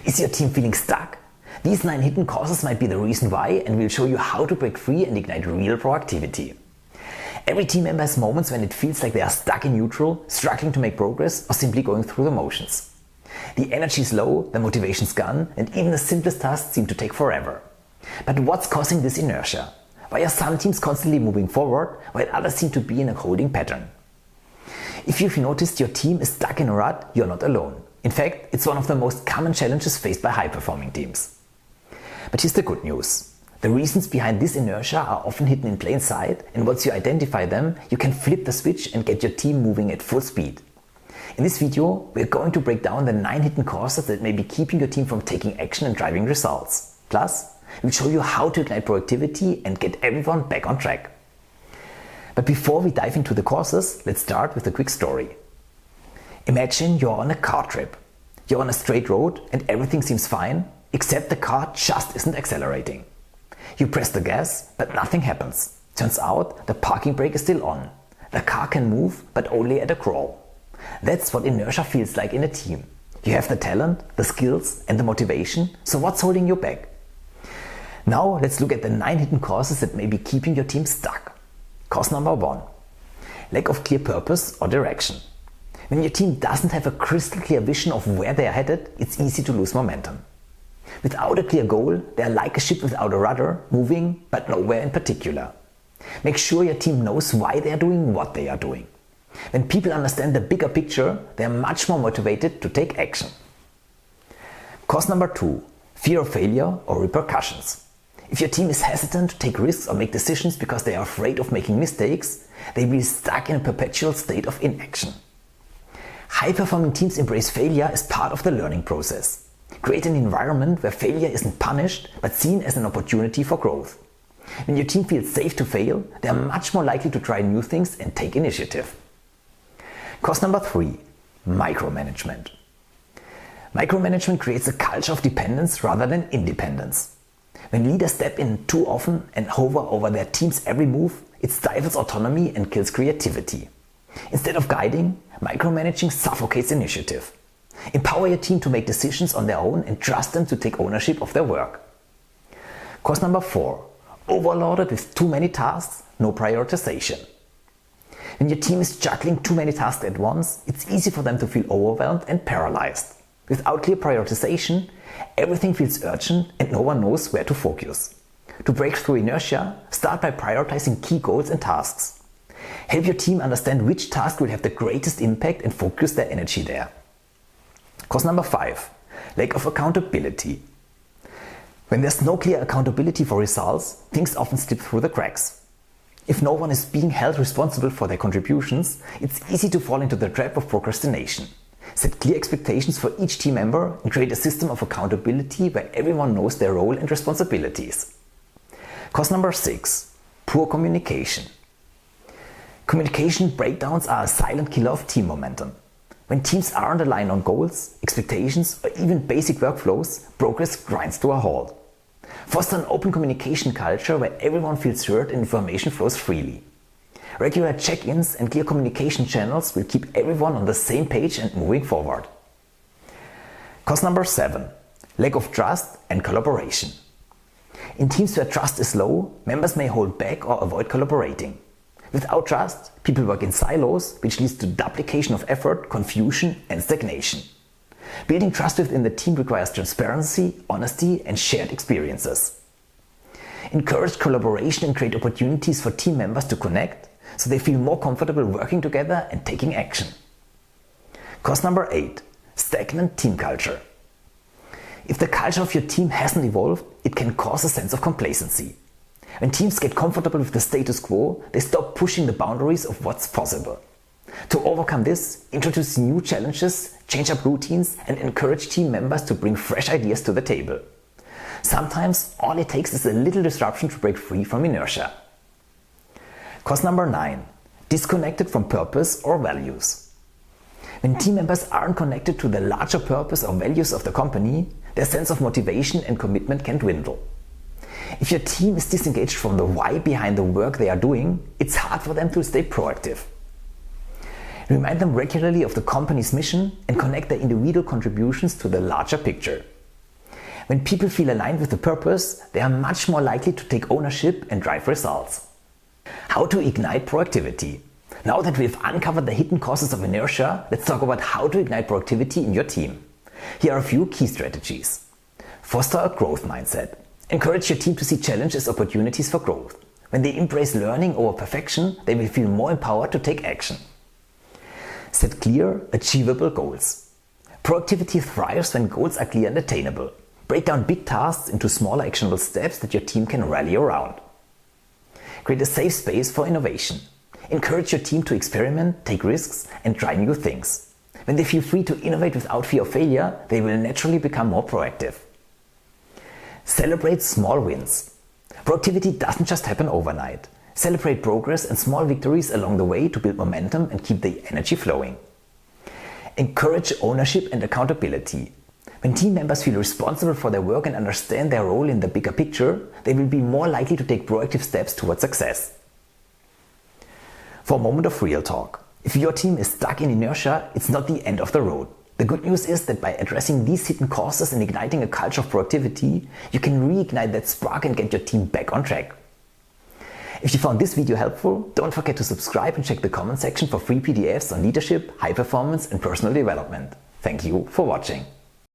Is your team feeling stuck? These 9 hidden causes might be the reason why, and we'll show you how to break free and ignite real proactivity. Every team member has moments when it feels like they are stuck in neutral, struggling to make progress, or simply going through the motions. The energy is low, the motivation's gone, and even the simplest tasks seem to take forever. But what's causing this inertia? Why are some teams constantly moving forward, while others seem to be in a holding pattern? If you've noticed your team is stuck in a rut, you're not alone. In fact, it's one of the most common challenges faced by high-performing teams. But here's the good news. The reasons behind this inertia are often hidden in plain sight, and once you identify them, you can flip the switch and get your team moving at full speed. In this video, we're going to break down the 9 hidden causes that may be keeping your team from taking action and driving results. Plus, we'll show you how to ignite productivity and get everyone back on track. But before we dive into the causes, let's start with a quick story. Imagine you're on a car trip. You're on a straight road and everything seems fine, except the car just isn't accelerating. You press the gas, but nothing happens. Turns out the parking brake is still on. The car can move, but only at a crawl. That's what inertia feels like in a team. You have the talent, the skills and the motivation, so what's holding you back? Now let's look at the 9 hidden causes that may be keeping your team stuck. Cause number 1. Lack of clear purpose or direction. When your team doesn't have a crystal clear vision of where they are headed, it's easy to lose momentum. Without a clear goal, they are like a ship without a rudder, moving but nowhere in particular. Make sure your team knows why they are doing what they are doing. When people understand the bigger picture, they are much more motivated to take action. Cause number 2. Fear of failure or repercussions. If your team is hesitant to take risks or make decisions because they are afraid of making mistakes, they will be stuck in a perpetual state of inaction. High-performing teams embrace failure as part of the learning process. Create an environment where failure isn't punished but seen as an opportunity for growth. When your team feels safe to fail, they are much more likely to try new things and take initiative. Cause number 3. Micromanagement. Micromanagement creates a culture of dependence rather than independence. When leaders step in too often and hover over their team's every move, it stifles autonomy and kills creativity. Instead of guiding, micromanaging suffocates initiative. Empower your team to make decisions on their own and trust them to take ownership of their work. Cause number 4. Overloaded with too many tasks, no prioritization. When your team is juggling too many tasks at once, it's easy for them to feel overwhelmed and paralyzed. Without clear prioritization, everything feels urgent and no one knows where to focus. To break through inertia, start by prioritizing key goals and tasks. Help your team understand which task will have the greatest impact and focus their energy there. Cause number 5. Lack of accountability. When there's no clear accountability for results, things often slip through the cracks. If no one is being held responsible for their contributions, it's easy to fall into the trap of procrastination. Set clear expectations for each team member and create a system of accountability where everyone knows their role and responsibilities. Cause number 6. Poor communication. Communication breakdowns are a silent killer of team momentum. When teams aren't aligned on goals, expectations, or even basic workflows, progress grinds to a halt. Foster an open communication culture where everyone feels heard and information flows freely. Regular check-ins and clear communication channels will keep everyone on the same page and moving forward. Cause number 7. Lack of trust and collaboration. In teams where trust is low, members may hold back or avoid collaborating. Without trust, people work in silos, which leads to duplication of effort, confusion and stagnation. Building trust within the team requires transparency, honesty and shared experiences. Encourage collaboration and create opportunities for team members to connect, so they feel more comfortable working together and taking action. Cause number 8. Stagnant team culture. If the culture of your team hasn't evolved, it can cause a sense of complacency. When teams get comfortable with the status quo, they stop pushing the boundaries of what's possible. To overcome this, introduce new challenges, change up routines, and encourage team members to bring fresh ideas to the table. Sometimes all it takes is a little disruption to break free from inertia. Cause number 9. Disconnected from purpose or values. When team members aren't connected to the larger purpose or values of the company, their sense of motivation and commitment can dwindle. If your team is disengaged from the why behind the work they are doing, it's hard for them to stay proactive. Remind them regularly of the company's mission and connect their individual contributions to the larger picture. When people feel aligned with the purpose, they are much more likely to take ownership and drive results. How to ignite proactivity? Now that we've uncovered the hidden causes of inertia, let's talk about how to ignite proactivity in your team. Here are a few key strategies. Foster a growth mindset. Encourage your team to see challenges as opportunities for growth. When they embrace learning over perfection, they will feel more empowered to take action. Set clear, achievable goals. Proactivity thrives when goals are clear and attainable. Break down big tasks into smaller actionable steps that your team can rally around. Create a safe space for innovation. Encourage your team to experiment, take risks, and try new things. When they feel free to innovate without fear of failure, they will naturally become more proactive. Celebrate small wins. Proactivity doesn't just happen overnight. Celebrate progress and small victories along the way to build momentum and keep the energy flowing. Encourage ownership and accountability. When team members feel responsible for their work and understand their role in the bigger picture, they will be more likely to take proactive steps towards success. For a moment of real talk. If your team is stuck in inertia, it's not the end of the road. The good news is that by addressing these hidden causes and igniting a culture of proactivity, you can reignite that spark and get your team back on track. If you found this video helpful, don't forget to subscribe and check the comment section for free PDFs on leadership, high performance and personal development. Thank you for watching.